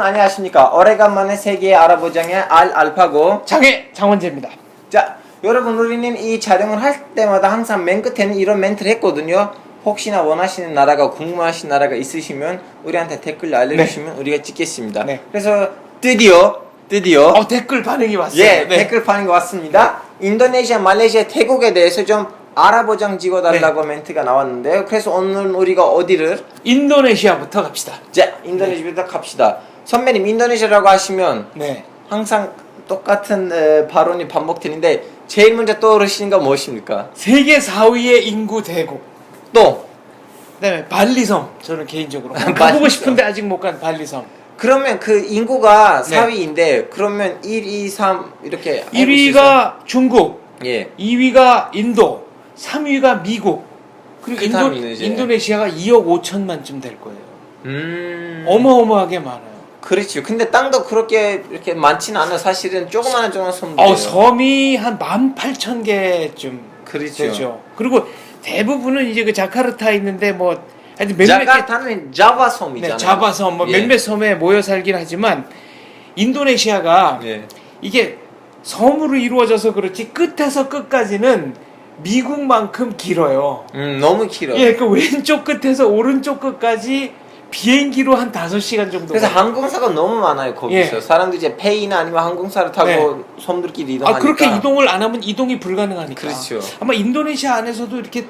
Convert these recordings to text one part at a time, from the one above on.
안녕하십니까. 오래간만에 세계의 알아보장의 알파고 장원재입니다. 자, 여러분 우리는 이 촬영을 할 때마다 항상 맨 끝에는 이런 멘트를 했거든요. 혹시나 원하시는 나라가 궁금하신 나라가 있으시면 우리한테 댓글로 알려주시면 우리가 찍겠습니다. 그래서 드디어 댓글 반응이 왔어요. 예, 댓글 반응이 왔습니다. 인도네시아, 말레이시아, 태국에 대해서 좀 알아보장 찍어달라고 멘트가 나왔는데요. 그래서 오늘 우리가 어디를? 인도네시아부터 갑시다. 자, 인도네시아부터 갑시다. 선배님, 인도네시아라고 하시면 항상 똑같은 발언이 반복되는데 제일 먼저 떠오르시는 건 무엇입니까? 세계 4위의 인구 대국. 또 그다음에 발리섬. 저는 개인적으로 가보고 싶은데 아직 못 간 발리섬. 그러면 그 인구가 4위인데 그러면 1, 2, 3 이렇게 1위가 중국, 예. 2위가 인도, 3위가 미국. 그리고 그 다음에는 이제 인도네시아가 2억 5천만쯤 될 거예요. 어마어마하게 많아요. 그렇죠. 근데 땅도 그렇게 이렇게 많지는 않아. 사실은 조그마한 섬들이에요. 섬이 한 18,000개쯤 그렇죠. 되죠. 그리고 대부분은 이제 그 자카르타 있는데 뭐 자카르타는 자바 섬이잖아요. 자바 섬, 뭐 몇몇 섬에 모여 살긴 하지만 인도네시아가 이게 섬으로 이루어져서 그렇지 끝에서 끝까지는 미국만큼 길어요. 너무 길어요. 예, 그 왼쪽 끝에서 오른쪽 끝까지 비행기로 한 5시간 정도. 그래서 항공사가 너무 많아요, 거기서. 사람들이 이제 페이나 아니면 항공사를 타고 섬들끼리 이동하니까. 그렇게 이동을 안 하면 이동이 불가능하니까. 그렇죠. 아마 인도네시아 안에서도 이렇게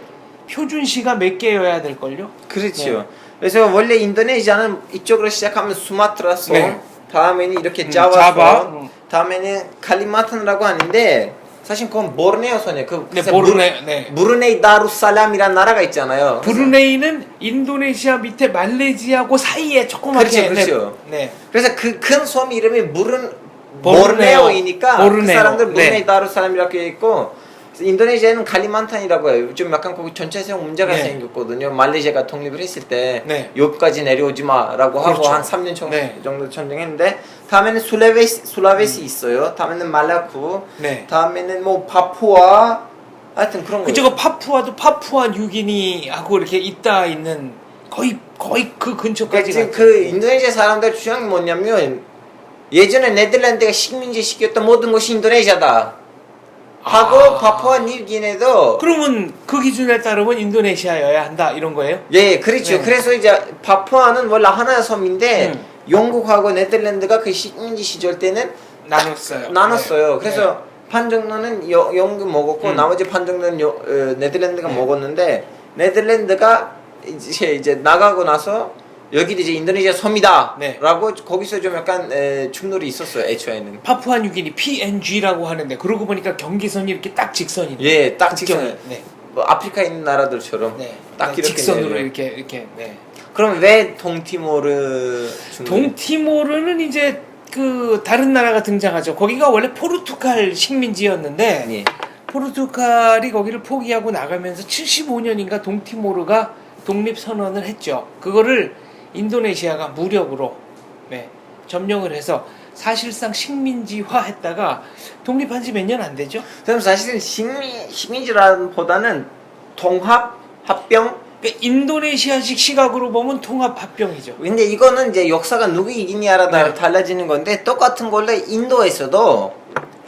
표준시가 몇 개여야 될걸요? 그렇죠. 그래서 원래 인도네시아는 이쪽으로 시작하면 수마트라 섬, 다음에는 이렇게 자바 섬, 다음에는 칼리만탄이라고 하는데 사실 그건 보르네오 섬이에요. 브루네이 다루살람이라는 나라가 있잖아요. 브루네이는 인도네시아 밑에 말레이시아하고 사이에 조그맣게. 그렇죠. 그래서 그 큰 섬 이름이 보르네오이니까 그 사람들 브루네이 다루살람이라고 돼 있고, 인도네시아는 칼리만탄이라고 해요. 좀 약간 거기 전체적 문제가 생겼거든요. 말레이시아가 독립을 했을 때 여기까지 내려오지 마라고 하고 한 3년 정도 전쟁했는데, 다음에는 술라베시 있어요. 다음에는 말라쿠, 다음에는 뭐 파푸아, 하여튼 그런 거. 그저 파푸아도 파푸아 뉴기니하고 이렇게 있는 거의 그 근처까지. 그 인도네시아 사람들 주장이 뭐냐면 예전에 네덜란드가 식민지 시켰던 모든 것이 인도네시아다 하고 파푸아 뉴기니도. 그러면 그 기준에 따르면 인도네시아여야 한다 이런 거예요? 예, 그렇죠. 그래서 이제 파푸아는 원래 하나의 섬인데 영국하고 네덜란드가 그 식민지 시절 때는 나눴어요. 그래서 반 정도는 영국 먹었고 나머지 반 정도는 네덜란드가 먹었는데, 네덜란드가 이제 나가고 나서 여기도 이제 인도네시아 섬이다 라고 거기서 좀 약간 충돌이 있었어요. 애초에는 파푸아 뉴기니 PNG라고 하는데 그러고 보니까 경계선이 이렇게 딱 직선이네. 예, 딱 직선. 뭐 아프리카에 있는 나라들처럼 딱 이렇게 직선으로 이렇게. 그럼 왜 동티모르 동티모르는 이제 그 다른 나라가 등장하죠. 거기가 원래 포르투갈 식민지였는데 포르투갈이 거기를 포기하고 나가면서 75년인가 동티모르가 독립선언을 했죠. 그거를 인도네시아가 무력으로 점령을 해서 사실상 식민지화 했다가 독립한 지 몇 년 안 되죠? 그럼 사실은 식민지라보다는 통합, 합병? 인도네시아식 시각으로 보면 통합 합병이죠. 근데 이거는 이제 역사가 누구 이기냐에 따라 달라지는 건데, 똑같은 걸로 인도에서도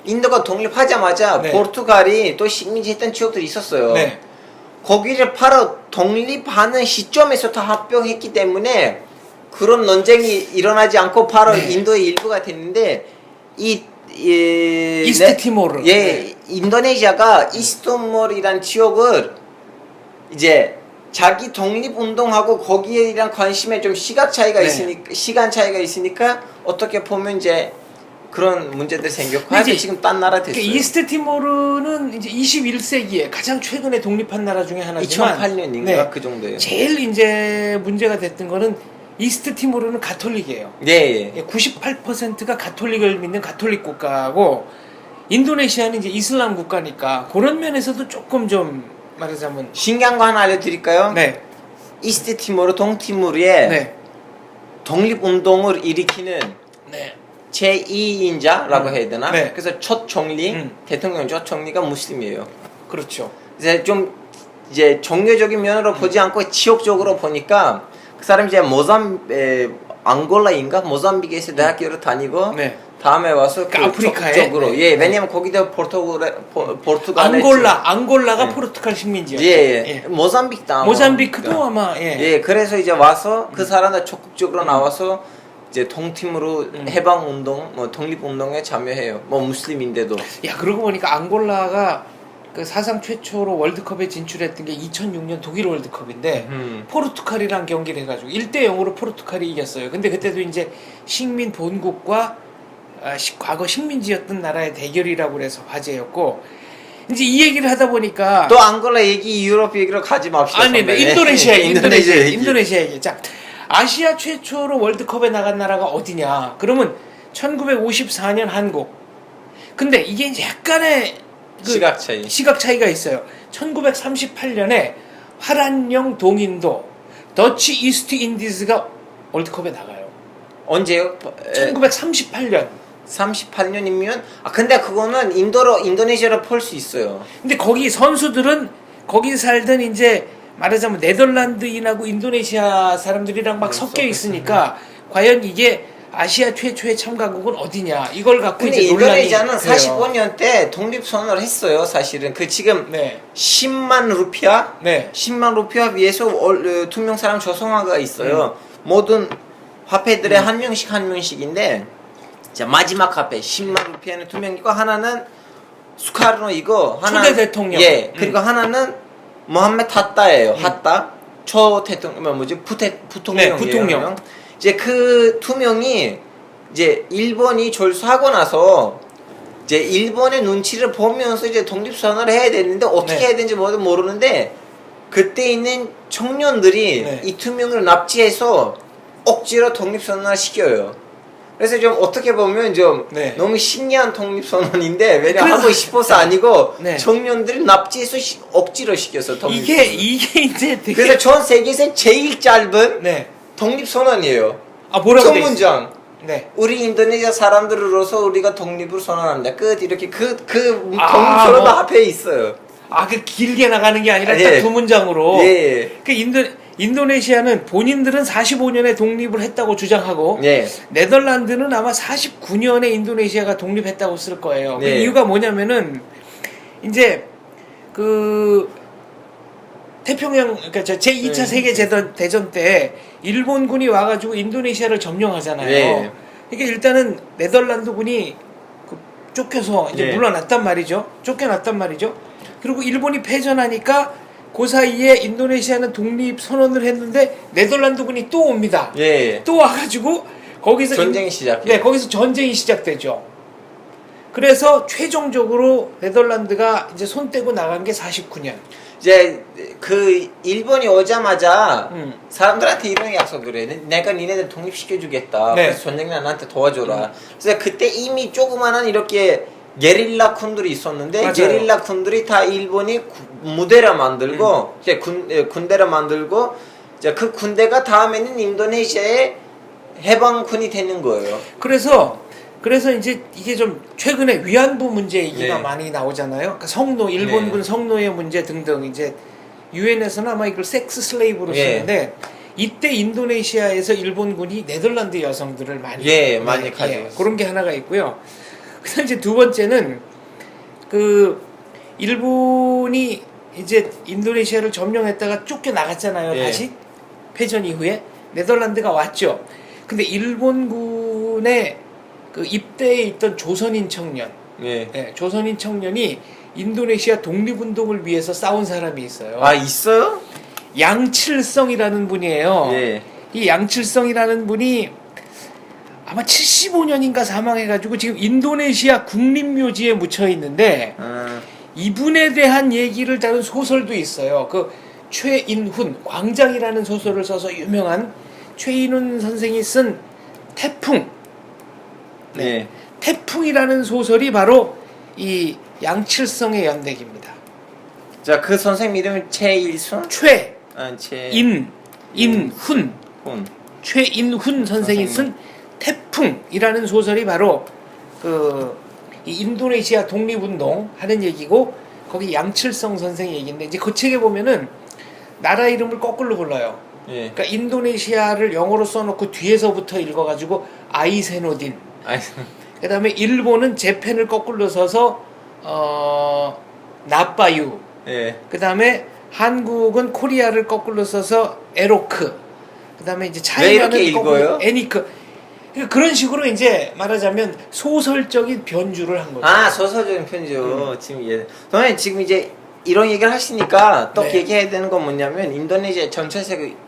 인도가 독립하자마자 포르투갈이 또 식민지 했던 지역들이 있었어요. 거기를 바로 독립하는 시점에서 다 합병했기 때문에 그런 논쟁이 일어나지 않고 바로 인도의 일부가 됐는데, 이스트티모르. 인도네시아가 이스트티모르라는 지역을 이제 자기 독립운동하고 거기에 대한 관심에 좀 시간 차이가 있으니까 어떻게 보면 이제 그런 문제들 생겼고, 이제 지금 딴 나라 됐어요. 이스트티모르는 이제 21세기에 가장 최근에 독립한 나라 중에 하나지만 2008년인가 그 정도예요. 제일 이제 문제가 됐던 거는 이스트티모르는 가톨릭이에요. 98%가 가톨릭을 믿는 가톨릭 국가고, 인도네시아는 이제 이슬람 국가니까 그런 면에서도 조금 좀 말하자면 신기한 거 하나 알려드릴까요? 이스트티모르, 동티모르에 독립운동을 일으키는 제2인자라고 해야 되나? 그래서 첫 총리, 대통령 첫 총리가 무슬림이에요. 그렇죠. 이제 좀 종교적인 면으로 보지 않고 지역적으로 보니까 그 사람이 이제 앙골라인가 모잠비크에서 대학교를 다니고 네. 다음에 와서 그러니까 아프리카에? 쪽으로 예 왜냐면 거기다 포르투갈에 앙골라가 네. 포르투갈 식민지였죠. 예. 모잠비크다 모잠비크도 아마 예 그래서 이제 와서 그 사람들 적극적으로 나와서 이제 동팀으로 해방 운동 뭐 독립 운동에 참여해요. 뭐 무슬림인데도. 야 그러고 보니까 앙골라가 그 사상 최초로 월드컵에 진출했던 게 2006년 독일 월드컵인데 포르투갈이랑 경기를 해가지고 1대0으로 포르투갈이 이겼어요. 근데 그때도 이제 식민 본국과 과거 식민지였던 나라의 대결이라고 그래서 화제였고 이제 이 얘기를 하다 보니까 또 앙골라 얘기, 유럽 얘기로 가지 맙시다. 아니, 네, 인도네시아 얘기. 자, 아시아 최초로 월드컵에 나간 나라가 어디냐? 그러면 1954년 한국. 근데 이게 이제 약간의 시각 차이가 있어요. 1938년에 화란령 동인도 더치 이스트 인디즈가 월드컵에 나가요. 언제요? 1938년. 38년이면 근데 그거는 인도네시아로 볼 수 있어요. 근데 거기 선수들은 거기 살던 이제 말하자면 네덜란드인하고 인도네시아 사람들이랑 막 섞여 있으니까 과연 이게 아시아 최초의 참가국은 어디냐 이걸 갖고 근데 이제 논란이 인도네시아는 돼요. 45년 때 독립선언을 했어요. 사실은 그 지금 10만 루피아 10만 루피아 위해서 2명 사람 조성화가 있어요. 모든 화폐들의 한 명씩인데 자 마지막 화폐 10만 루피아는 2명 있고 하나는 수카르노 이거 하나 초대 대통령 그리고 하나는 모함메드 하따예요. 하따 초 대통령 뭐지 부통령 이제 그 2명이 이제 일본이 졸수하고 나서 이제 일본의 눈치를 보면서 이제 독립선언을 해야 되는데 어떻게 해야 되는지 모르는데 그때 있는 청년들이 이 2명을 납치해서 억지로 독립선언을 시켜요. 그래서 좀 어떻게 보면 좀 너무 신기한 독립선언인데 왜냐면 하고 싶어서 아니고 청년들이 납치해서 억지로 시켜서 독립선언. 이게 이제 되게 그래서 전 세계에서 제일 짧은 독립선언이에요. 뭐라고 첫 문장. 우리 인도네시아 사람들로서 우리가 독립을 선언한다. 끝 이렇게 그 독립선언 앞에 있어요. 그 길게 나가는 게 아니라 딱 2문장으로. 그 인도네시아는 본인들은 45년에 독립을 했다고 주장하고 네덜란드는 아마 49년에 인도네시아가 독립했다고 쓸 거예요. 그 이유가 뭐냐면은 이제 그 태평양 그러니까 제2차 세계 대전 때 일본군이 와가지고 인도네시아를 점령하잖아요. 그러니까 일단은 네덜란드군이 쫓겨서 이제 물러났단 말이죠. 쫓겨났단 말이죠. 그리고 일본이 패전하니까 그 사이에 인도네시아는 독립 선언을 했는데 네덜란드군이 또 옵니다. 또 와가지고 거기서 전쟁이 시작해요. 거기서 전쟁이 시작되죠. 그래서 최종적으로 네덜란드가 이제 손 떼고 나간 게 49년. 이제 그 일본이 오자마자 사람들한테 이런 약속을 해. 내가 니네들 독립시켜주겠다. 그래서 전쟁날 나한테 도와줘라. 그래서 그때 이미 조그마한 이렇게 게릴라 군들이 있었는데 게릴라 군들이 다 일본이 무대를 만들고 이제 군대를 만들고 이제 그 군대가 다음에는 인도네시아의 해방군이 되는 거예요. 그래서 이제 이게 좀 최근에 위안부 문제 얘기가 많이 나오잖아요. 그러니까 일본군 성노예 문제 등등 이제 유엔에서는 아마 이걸 섹스 슬레이브로 쓰는데 이때 인도네시아에서 일본군이 네덜란드 여성들을 많이 가져왔어요. 그런 게 하나가 있고요. 그다음 이제 두 번째는 그 일본이 이제 인도네시아를 점령했다가 쫓겨나갔잖아요. 다시 패전 이후에 네덜란드가 왔죠. 근데 일본군의 그 입대에 있던 조선인 청년, 조선인 청년이 인도네시아 독립운동을 위해서 싸운 사람이 있어요. 있어요? 양칠성이라는 분이에요. 이 양칠성이라는 분이 아마 75년인가 사망해가지고 지금 인도네시아 국립묘지에 묻혀 있는데 이분에 대한 얘기를 다룬 소설도 있어요. 그 최인훈 광장이라는 소설을 써서 유명한 최인훈 선생이 쓴 태풍. 태풍이라는 소설이 바로 이 양칠성의 연대기입니다. 자, 그 선생님 이름이 최일순? 인훈. 최인훈 선생이 쓴 태풍이라는 소설이 바로 이 인도네시아 독립운동 하는 얘기고 거기 양칠성 선생의 얘기인데 이제 그 책에 보면은 나라 이름을 거꾸로 불러요. 예. 그러니까 인도네시아를 영어로 써놓고 뒤에서부터 읽어가지고 아이세노딘. 그다음에 일본은 재팬을 거꾸로 써서 나빠유. 예. 그다음에 한국은 코리아를 거꾸로 써서 에로크. 그다음에 이제 왜 이렇게 차이나는 거꾸로 읽어요? 애니크. 그러니까 그런 식으로 이제 말하자면 소설적인 변주를 한 거죠. 아, 소설적인 편지요. 지금 선생님 지금 이제 이런 얘기를 하시니까 또 네. 얘기해야 되는 건 뭐냐면 인도네시아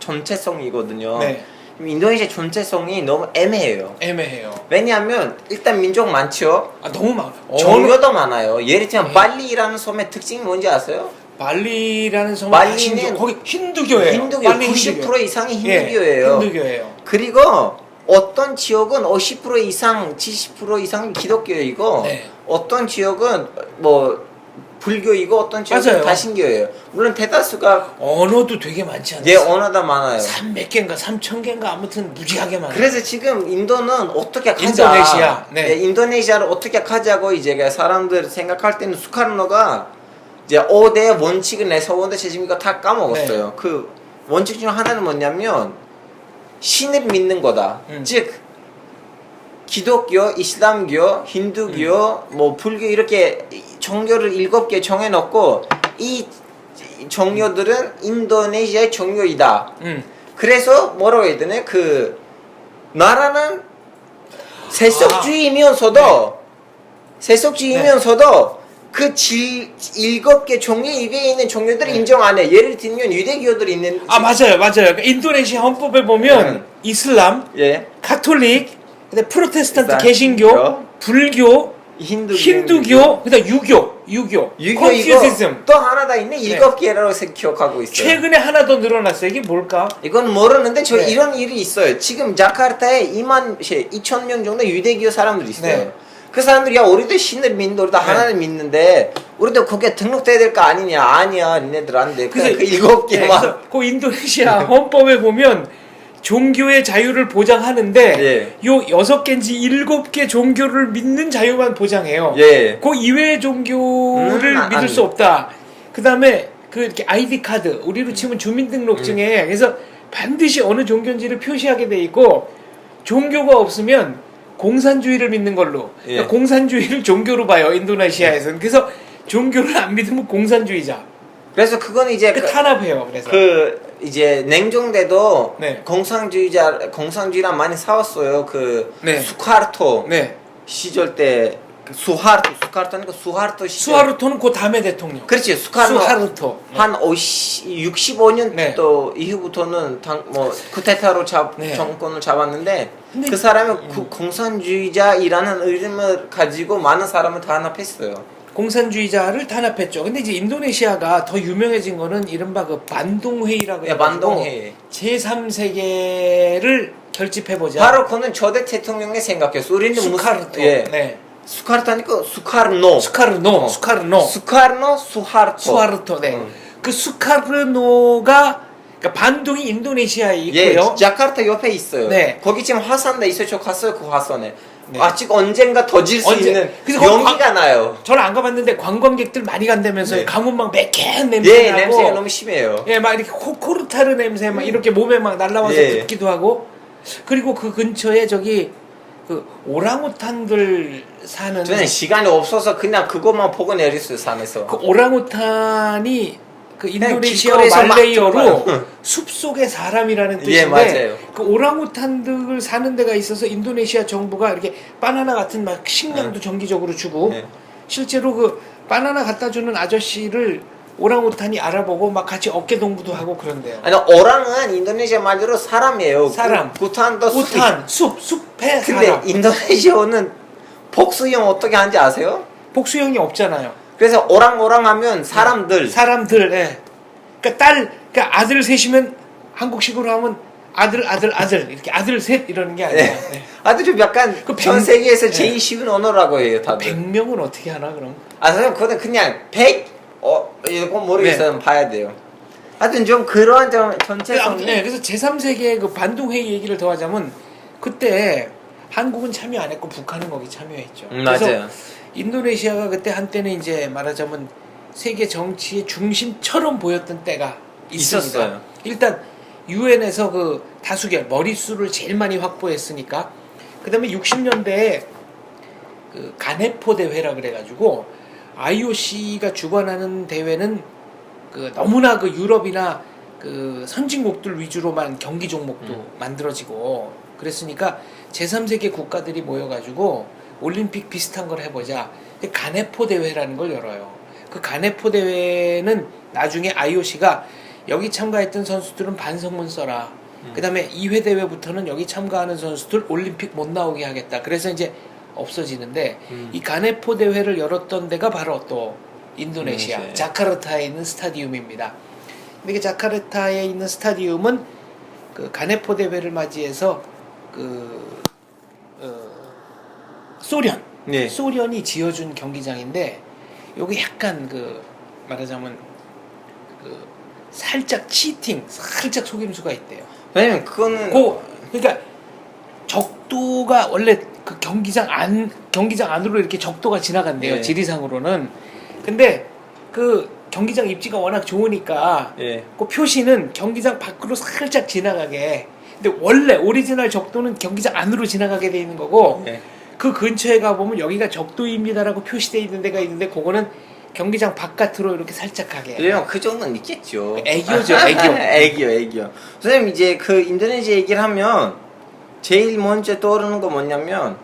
전체성이거든요. 네. 인도네시아 전체성이 너무 애매해요. 애매해요. 왜냐하면 일단 민족 많죠. 아 너무 많아. 종교도 많아요. 예를 들면 네. 발리라는 섬의 특징이 뭔지 아세요? 발리라는 섬은 발리는 거기 힌두교예요. 힌두교 발리 90% 이상이 예, 힌두교예요. 힌두교예요. 그리고 어떤 지역은 50% 이상, 70% 이상이 기독교이고 네. 어떤 지역은 뭐 불교이고 어떤 지역은 맞아요. 다신교예요. 물론 대다수가 언어도 되게 많지 않아요? 예, 언어다 많아요. 300개인가 3000개인가 아무튼 무지하게 많아요. 그래서 지금 인도는 어떻게 가자. 인도네시아, 네. 예, 인도네시아를 어떻게 가자고 이제 사람들 생각할 때는 수카르노가 이제 5대 원칙을 내세우는데 지금 이거 다 까먹었어요. 네. 그 원칙 중 하나는 뭐냐면 신을 믿는 거다. 즉 기독교, 이슬람교, 힌두교, 뭐 불교 이렇게 종교를 7개 정해놓고 이 종교들은 인도네시아의 종교이다. 그래서 뭐라고 해야 되나? 그 나라는 세속주의이면서도 세속주의이면서도 그 7개 종교 입에 있는 종교들을 인정 안 해. 예를 들면 유대교들이 있는. 아 맞아요. 그러니까 인도네시아 헌법에 보면 이슬람, 예. 가톨릭, 그다음 프로테스탄트 이슬람, 개신교, 불교, 힌두교, 그다음 유교, 유교 컨퓨시즘. 이거 또 하나 다 있네. 7개라고 기억하고 있어요. 최근에 하나 더 늘어났어요. 이게 뭘까? 이건 모르는데 저 네. 이런 일이 있어요. 지금 자카르타에 2,000명 정도 유대교 사람들이 있어요. 네. 그 사람들이 야 우리도 신을 믿는데 우리도 하나를 믿는데 우리도 거기에 등록돼야 될 거 아니냐. 아니야 니네들 안 돼. 그냥 그 7개만. 그 인도네시아 헌법에 보면 종교의 자유를 보장하는데 예. 요 6개인지 7개 종교를 믿는 자유만 보장해요. 예. 그 이외의 종교를 안 믿을 돼. 수 없다. 그다음에 그 이렇게 아이디 카드, 우리로 치면 주민등록증에 그래서 반드시 어느 종교인지를 표시하게 돼 있고 종교가 없으면 공산주의를 믿는 걸로. 예. 그러니까 공산주의를 종교로 봐요, 인도네시아에서는. 그래서 종교를 안 믿으면 공산주의자. 그래서 그건 이제 탄압해요. 그래서 이제 냉정대도 네. 공산주의랑 많이 싸웠어요. 그 네. 수카르토 네. 시절 때 수카르토니까 수하르토 시절. 수하르토는 그 다음에 대통령. 그렇지. 수하르토 네. 한 65년 네. 또 이후부터는 쿠데타로 네. 정권을 잡았는데 근데 그 사람은 공산주의자이라는 이름을 가지고 많은 사람을 탄압했어요. 공산주의자를 탄압했죠. 근데 이제 인도네시아가 더 유명해진 거는 이른바 그 반동회의라고 예, 반동회의. 제3세계를 결집해보자. 바로 그는 초대 대통령의 생각이었어. 우리는 수카르토. 예. 네. 수카르토니까 수카르노. 수카르노. 수하르토. 네. 그 수카르노가 그러니까 반동이 인도네시아에 예, 있고요. 자카르타 옆에 있어요. 네. 거기 지금 화산도 있어요. 저 갔어요. 그 화산에. 네. 아직 언젠가 터질 수 있는 그래서 연기가 나요. 저는 안 가봤는데 관광객들 많이 간다면서요. 네. 가면 막 매캐한 냄새 예, 나고. 냄새가 너무 심해요. 예, 막 이렇게 코르타르 냄새 막 이렇게 몸에 막 날라와서 예. 붙기도 하고. 그리고 그 근처에 저기 그 오랑우탄들 사는 저는 시간이 없어서 그냥 그것만 보고 내렸어요. 산에서. 그 오랑우탄이 그 인도네시아 길거리에서 막 말레이어로 들어가요. 숲속의 사람이라는 뜻인데 예, 맞아요. 그 오랑우탄들 사는 데가 있어서 인도네시아 정부가 이렇게 바나나 같은 막 식량도 정기적으로 주고 예. 실제로 그 바나나 갖다 주는 아저씨를 오랑우탄이 알아보고 막 같이 어깨 동무도 하고 그런대요. 아니, 오랑은 인도네시아 말대로 사람이에요. 사람. 우탄도 우탄, 숲의 근데 사람. 인도네시아어는 복수형 어떻게 하는지 아세요? 복수형이 없잖아요. 그래서 오랑 하면 사람들. 사람들, 예. 그러니까 아들 셋이면 한국식으로 하면 아들 이렇게 아들 셋 이러는 게 아니라. 네. 네. 아주 좀 약간 그 전 세계에서 네. 제일 쉬운 언어라고 해요, 다들. 100명은 어떻게 하나 그럼? 아, 선생님, 그거는 그냥 100? 이거 모르겠어요. 봐야 돼요. 하여튼 좀 그러한 점 전체성이. 네, 그래서 제3세계 그 반동회의 얘기를 더 하자면 그때 한국은 참여 안 했고 북한은 거기 참여했죠. 그래서 맞아요. 인도네시아가 그때 한때는 이제 말하자면 세계 정치의 중심처럼 보였던 때가 있습니다. 있었어요. 일단 유엔에서 그 다수결 머릿수를 제일 많이 확보했으니까. 그다음에 60년대에 그 가네포 대회라 그래가지고 IOC가 주관하는 대회는 그 너무나 그 유럽이나 그 선진국들 위주로만 경기 종목도 만들어지고 그랬으니까 제3세계 국가들이 모여가지고 올림픽 비슷한 걸 해보자. 가네포 대회라는 걸 열어요. 그 가네포 대회는 나중에 IOC가 여기 참가했던 선수들은 반성문 써라. 그 다음에 2회 대회부터는 여기 참가하는 선수들 올림픽 못 나오게 하겠다. 그래서 이제 없어지는데 이 가네포 대회를 열었던 데가 바로 또 인도네시아 자카르타에 있는 스타디움입니다. 근데 그 자카르타에 있는 스타디움은 그 가네포 대회를 맞이해서 그 소련 네. 소련이 지어준 경기장인데 여기 약간 그 말하자면 그 살짝 치팅, 살짝 속임수가 있대요. 왜냐면 그거는 그러니까 적도가 원래 그 경기장 안으로 이렇게 적도가 지나간대요. 예. 지리상으로는. 근데 그 경기장 입지가 워낙 좋으니까 예. 그 표시는 경기장 밖으로 살짝 지나가게. 근데 원래 오리지널 적도는 경기장 안으로 지나가게 돼 있는 거고 예. 그 근처에 가보면 여기가 적도입니다라고 표시되어 있는 데가 있는데 그거는 경기장 바깥으로 이렇게 살짝 가게. 왜냐면 그 정도는 있겠죠. 애교죠, 애교. 애교. 선생님 이제 그 인도네시아 얘기를 하면 제일 먼저 떠오르는 거 뭐냐면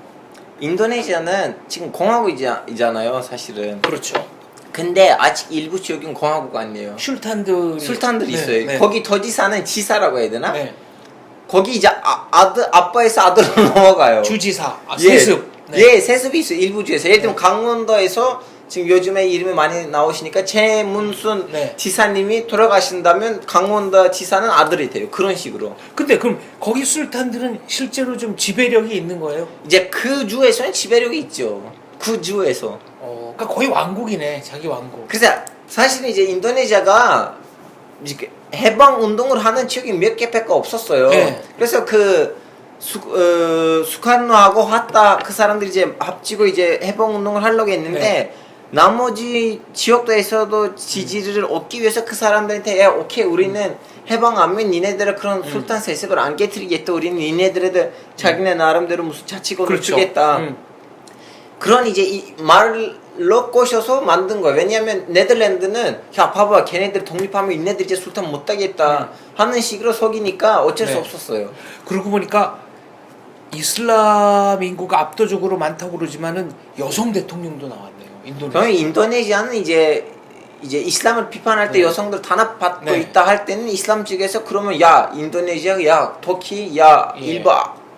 인도네시아는 지금 공화국이잖아요, 사실은. 그렇죠. 근데 아직 일부 지역은 공화국 아니에요. 술탄들이 네, 있어요. 네. 거기 도지사는 지사라고 해야 되나? 네. 거기 이제 아빠에서 아들로 넘어가요. 주지사, 예. 세습. 네. 예, 세습이 있어요. 일부 주에서. 예를 들면 강원도에서 지금 요즘에 이름이 많이 나오시니까 최문순 네. 지사님이 돌아가신다면 강원도 지사는 아들이 돼요. 그런 식으로. 근데 그럼 거기 술탄들은 실제로 좀 지배력이 있는 거예요? 이제 그 주에서는 지배력이 있죠. 그 주에서. 그러니까 거의 왕국이네, 자기 왕국. 그래서 사실은 이제 인도네시아가 이제 해방 운동을 하는 지역이 몇 개밖에 없었어요. 네. 그래서 그 수카노하고 하타 그 사람들이 이제 합치고 이제 해방 운동을 하려고 했는데 네. 나머지 지역도에서도 지지를 얻기 위해서 그 사람들한테 야, 오케이 우리는 해방하면 니네들은 그런 술탄 세습을 안 깨뜨리겠다. 우리는 니네들한테 자기네 나름대로 무슨 자치권을 그렇죠. 주겠다. 그런 이제 이 말로 꼬셔서 만든 거예요. 왜냐하면 네덜란드는 야 봐봐 걔네들 독립하면 얘네들 이제 술탄 못 따겠다 하는 식으로 속이니까 어쩔 수 네. 없었어요. 그러고 보니까 이슬람 인구가 압도적으로 많다고 그러지만은 여성 대통령도 나왔네요. 그러면 인도네시아는 이제 이슬람을 비판할 때 네. 여성들 탄압받고 네. 있다 할 때는 이슬람 측에서 그러면 야 인도네시아 야 터키 야 예. 일부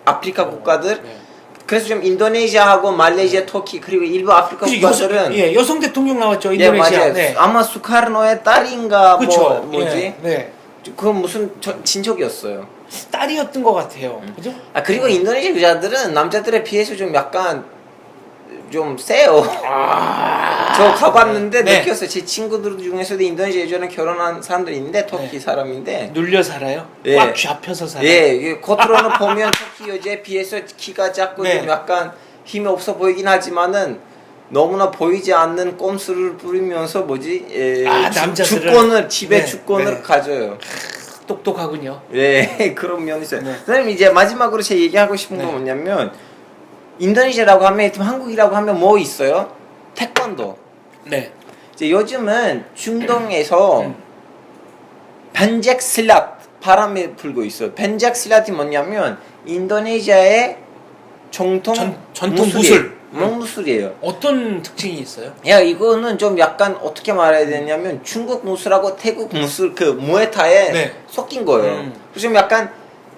아프리카 국가들 네. 그래서 좀 인도네시아하고 말레이시아 터키 그리고 일부 아프리카 국가들은 여성 대통령 나왔죠. 예 인도네시아. 맞아요. 네. 아마 수카르노의 딸인가 그쵸. 뭐지 예. 네. 그건 무슨 친척이었어요. 딸이었던 것 같아요. 그죠? 아 그리고 인도네시아 여자들은 남자들에 비해서 좀 약간 좀 세요. 저 가봤는데 네. 느꼈어요. 제 친구들 중에서도 인도네시아 여자는 결혼한 사람들이 있는데 터키 네. 사람인데 눌려 살아요? 예. 꽉 잡혀서 살아요? 예, 이게 겉으로는 보면 터키 여자에 비해서 키가 작고 네. 좀 약간 힘이 없어 보이긴 하지만은 너무나 보이지 않는 꼼수를 부리면서 남자들은 주권을 집에 네, 주권을 네. 가져요. 똑똑하군요. 예, 그런 면이 있어요. 네. 선생님 이제 마지막으로 제가 얘기하고 싶은 네. 건 뭐냐면 인도네시아라고 하면 한국이라고 하면 뭐 있어요? 태권도. 네. 이제 요즘은 중동에서 벤잭 실랏 바람이 불고 있어요. 벤잭 실랏이 뭐냐면 인도네시아의 정통 무술. 무술이에요. 어떤 특징이 있어요? 야 이거는 좀 약간 어떻게 말해야 되냐면 중국 무술하고 태국 무술 그 무에타이에 네. 섞인 거예요. 그래서 좀 약간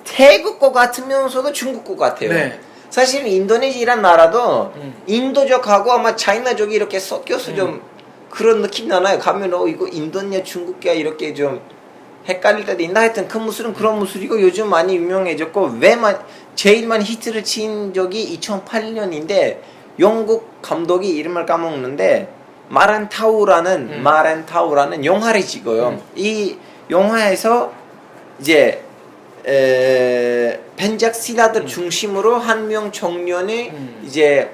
태국 거 같으면서도 중국 거 같아요. 네. 사실 인도네시아란 나라도 인도적하고 아마 차이나족이 이렇게 섞여서 좀 그런 느낌 나나요? 가면 이거 인도냐 중국이야 이렇게 좀 헷갈릴 때도 있나 하여튼 그 무술은 그런 무술이고 요즘 많이 유명해졌고 제일 많이 히트를 친 적이 2008년인데 영국 감독이 이름을 까먹는데 마렌타우라는 영화를 찍어요. 이 영화에서 이제 벤작 실랏을 중심으로 한 명 청년이 이제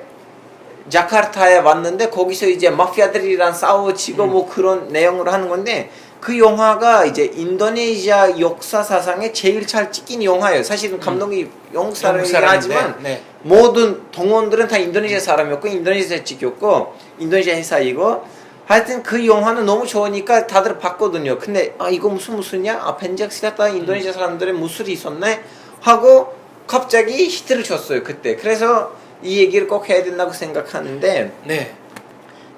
자카르타에 왔는데 거기서 이제 마피아들이랑 싸우치고 뭐 그런 내용으로 하는 건데 그 영화가 이제 인도네시아 역사 사상에 제일 잘 찍힌 영화예요. 사실은 감독이 영국 사람이긴 하지만 네. 모든 동원들은 다 인도네시아 사람이었고 인도네시아에 찍혔고 인도네시아 회사이고 하여튼 그 영화는 너무 좋으니까 다들 봤거든요. 근데 아 이거 무슨이야? 아 벤작스다 인도네시아 사람들의 무술이 있었네 하고 갑자기 히트를 쳤어요 그때. 그래서 이 얘기를 꼭 해야 된다고 생각하는데 네.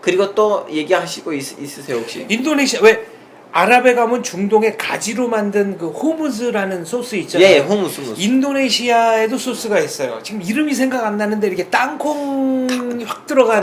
그리고 또 얘기하시고 있으세요 혹시? 인도네시아 왜 아랍에 가면 중동에 가지로 만든 그 호무즈라는 소스 있잖아요. 예, 호무스. 인도네시아에도 소스가 있어요. 지금 이름이 생각 안 나는데 이렇게 땅콩 확 들어간.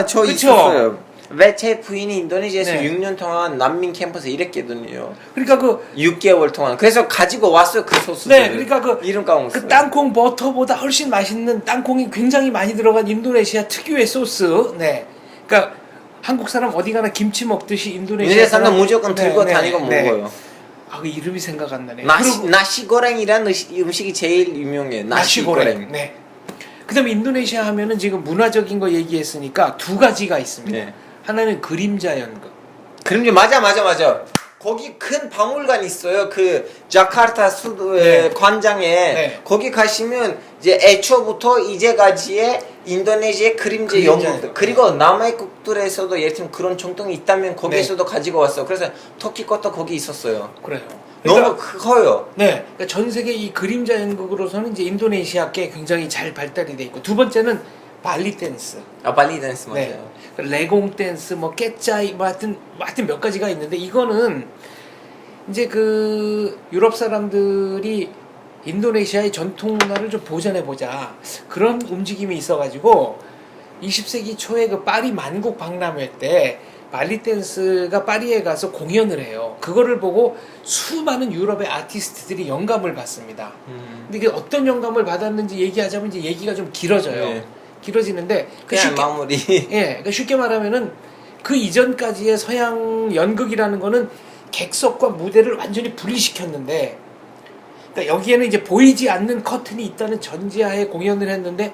저 그쵸? 있었어요. 왜 제 부인이 인도네시아에서 네. 6년 동안 난민 캠프에서 일했거든요. 그러니까 그 6개월 동안. 그래서 가지고 왔어요 그 소스. 네, 그러니까 그 이름 까먹었어요. 그 땅콩 버터보다 훨씬 맛있는 땅콩이 굉장히 많이 들어간 인도네시아 특유의 소스. 네. 그러니까 한국 사람 어디 가나 김치 먹듯이 인도네시아 사람 무조건 들고 다니고 먹어요. 아, 그 이름이 생각 안 나네. 나시고랭이라는 음식이 제일 유명해요. 나시고랭. 네. 그다음에 인도네시아 하면은 지금 문화적인 거 얘기했으니까 두 가지가 있습니다. 네. 하나는 그림자 연극. 그림자 맞아. 거기 큰 박물관 있어요. 그 자카르타 수도의 관장에 네. 거기 가시면 이제 애초부터 이제까지의 인도네시아의 그림자 연극 그리고 남의 국들에서도 예를 들면 그런 정통이 있다면 거기에서도 가지고 왔어. 그래서 터키 것도 거기 있었어요. 그래요. 그러니까, 너무 커요. 네, 그러니까 전 세계 이 그림자 연극으로서는 이제 인도네시아께 굉장히 잘 발달이 돼 있고 두 번째는 발리 댄스. 발리 댄스 맞아요. 네. 레공 댄스, 뭐 깨짜이, 뭐 하여튼 몇 가지가 있는데 이거는 이제 그 유럽 사람들이 인도네시아의 전통 문화를 좀 보존해 보자 그런 움직임이 있어가지고 20세기 초에 그 파리 만국 박람회 때 발리 댄스가 파리에 가서 공연을 해요. 그거를 보고 수많은 유럽의 아티스트들이 영감을 받습니다. 근데 이게 어떤 영감을 받았는지 얘기하자면 이제 얘기가 좀 길어져요. 네. 길어지는데 그냥 마무리. 그러니까 쉽게 말하면은 그 이전까지의 서양 연극이라는 거는 객석과 무대를 완전히 분리시켰는데, 그러니까 여기에는 이제 보이지 않는 커튼이 있다는 전제하에 공연을 했는데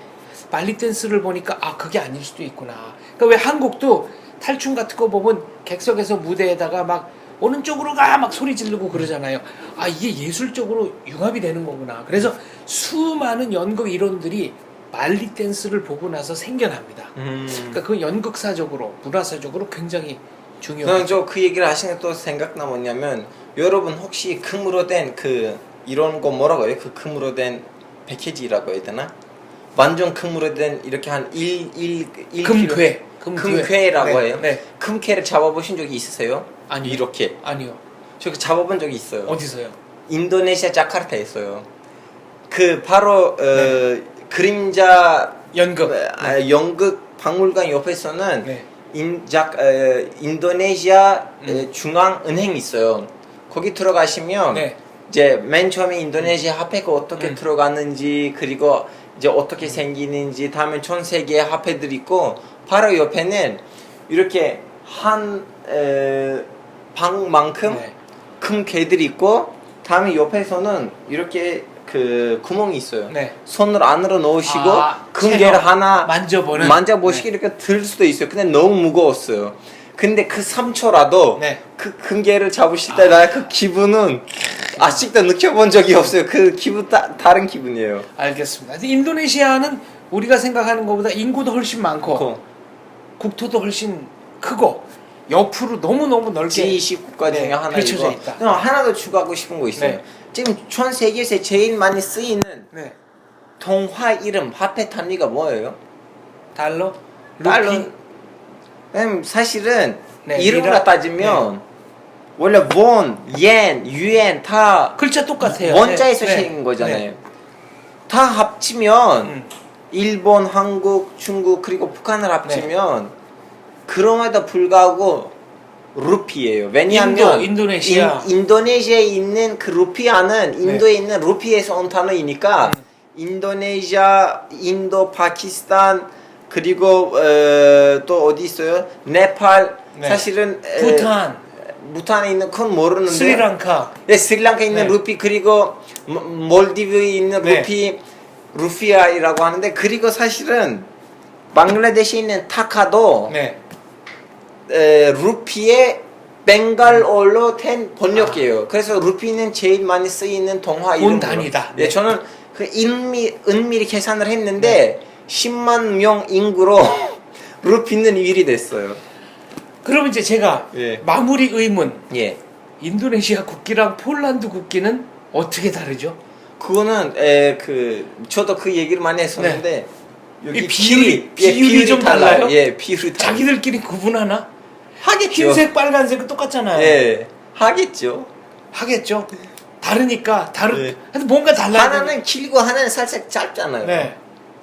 발리 댄스를 보니까 아 그게 아닐 수도 있구나. 그러니까 왜 한국도 탈춤 같은 거 보면 객석에서 무대에다가 막 오른쪽으로 가 막 소리 지르고 그러잖아요. 아 이게 예술적으로 융합이 되는 거구나. 그래서 수많은 연극 이론들이 발리 댄스를 보고 나서 생겨납니다. 그러니까 그 연극사적으로 문화사적으로 굉장히 중요해요. 저는 그 얘기를 하시는 또 생각나 뭐냐면 여러분 혹시 금으로 된 그 이런 거 뭐라고 해요? 그 금으로 된 패키지라고 해야 되나? 완전 금으로 된 이렇게 한 1 금괴. 금괴라고 네, 해요? 네. 금괴를 잡아보신 적이 있으세요? 아니요. 이렇게. 아니요. 저 잡아본 적이 있어요. 어디서요? 인도네시아 자카르타에 있어요. 그 바로 그림자 연극. 연극 박물관 옆에서는 네. 인도네시아 중앙은행이 있어요. 거기 들어가시면 네. 이제 맨 처음에 인도네시아 화폐가 어떻게 들어갔는지 그리고 이제 어떻게 생기는지 다음에 전 세계의 화폐들이 있고 바로 옆에는 이렇게 한 방만큼 네. 큰 개들이 있고 다음에 옆에서는 이렇게 그 구멍이 있어요. 네. 손을 안으로 넣으시고 큰 체험, 개를 하나 네. 만져보시고 이렇게 들 수도 있어요. 근데 너무 무거웠어요. 근데 그 3초라도 네. 그 큰 개를 잡으실 때 나 그 기분은 아직도 느껴본 적이 없어요. 그 기분 다른 기분이에요. 알겠습니다. 근데 인도네시아는 우리가 생각하는 것보다 인구도 훨씬 많고 국토도 훨씬 크고 옆으로 너무너무 넓게 G20 국가 중에 하나 펼쳐져 이거. 있다. 하나 더 추가하고 싶은 거 있어요. 네. 지금 전 세계에서 제일 많이 쓰이는 네. 동화 이름 화폐 단위가 뭐예요? 달러? 달러. 사실은 네, 이름으로 리라? 따지면 원래 원, 옌, 유엔 다 글자 똑같아요. 원자에서 네. 생긴 거잖아요. 네. 다 합치면 일본, 한국, 중국 그리고 북한을 합치면 그럼에도 불구하고 루피예요. 왜냐하면 인도네시아. 인도네시아에 있는 그 루피아는 인도에 있는 루피에서 온 단어이니까 인도네시아, 인도, 파키스탄 그리고 또 어디 있어요? 네팔 사실은 부탄에 있는 건 모르는데 스리랑카. 네, 스리랑카에 있는 루피 그리고 몰디브에 있는 루피 루피아이라고 하는데 그리고 사실은 방글라데시에 있는 타카도 네. 루피의 벵갈어로 된 번역이에요. 그래서 루피는 제일 많이 쓰이는 동화 이름으로. 단위다. 네. 저는 그 은밀히 계산을 했는데 10만 명 인구로 루피는 1위 됐어요. 그럼 이제 제가 예. 마무리 의문. 예. 인도네시아 국기랑 폴란드 국기는 어떻게 다르죠? 그거는 저도 그 얘기를 많이 했었는데 네. 여기 이 비율이 좀 달라요? 예, 비율이 달라요. 자기들끼리 구분하나? 하겠죠. 흰색, 빨간색은 똑같잖아요. 예, 하겠죠. 하겠죠. 다르니까 네. 하여튼 뭔가 달라야 하나는 길고 하나는 살짝 짧잖아요. 네.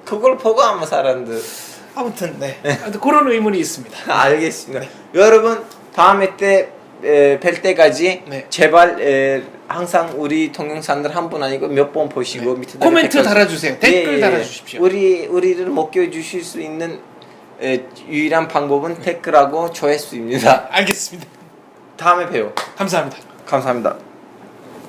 그걸 보고 아마 사람들. 아무튼 네. 아무튼 그런 의문이 있습니다. 알겠습니다. 여러분 다음에 때 뵐 때까지 네. 제발 항상 우리 동영상들 한 번 아니고 몇 번 보시고 네. 밑에 코멘트 달아주세요. 댓글 달아주십시오. 우리를 먹여 주실 수 있는 유일한 방법은 댓글하고 조회수입니다. 알겠습니다. 다음에 봬요. 감사합니다. 감사합니다.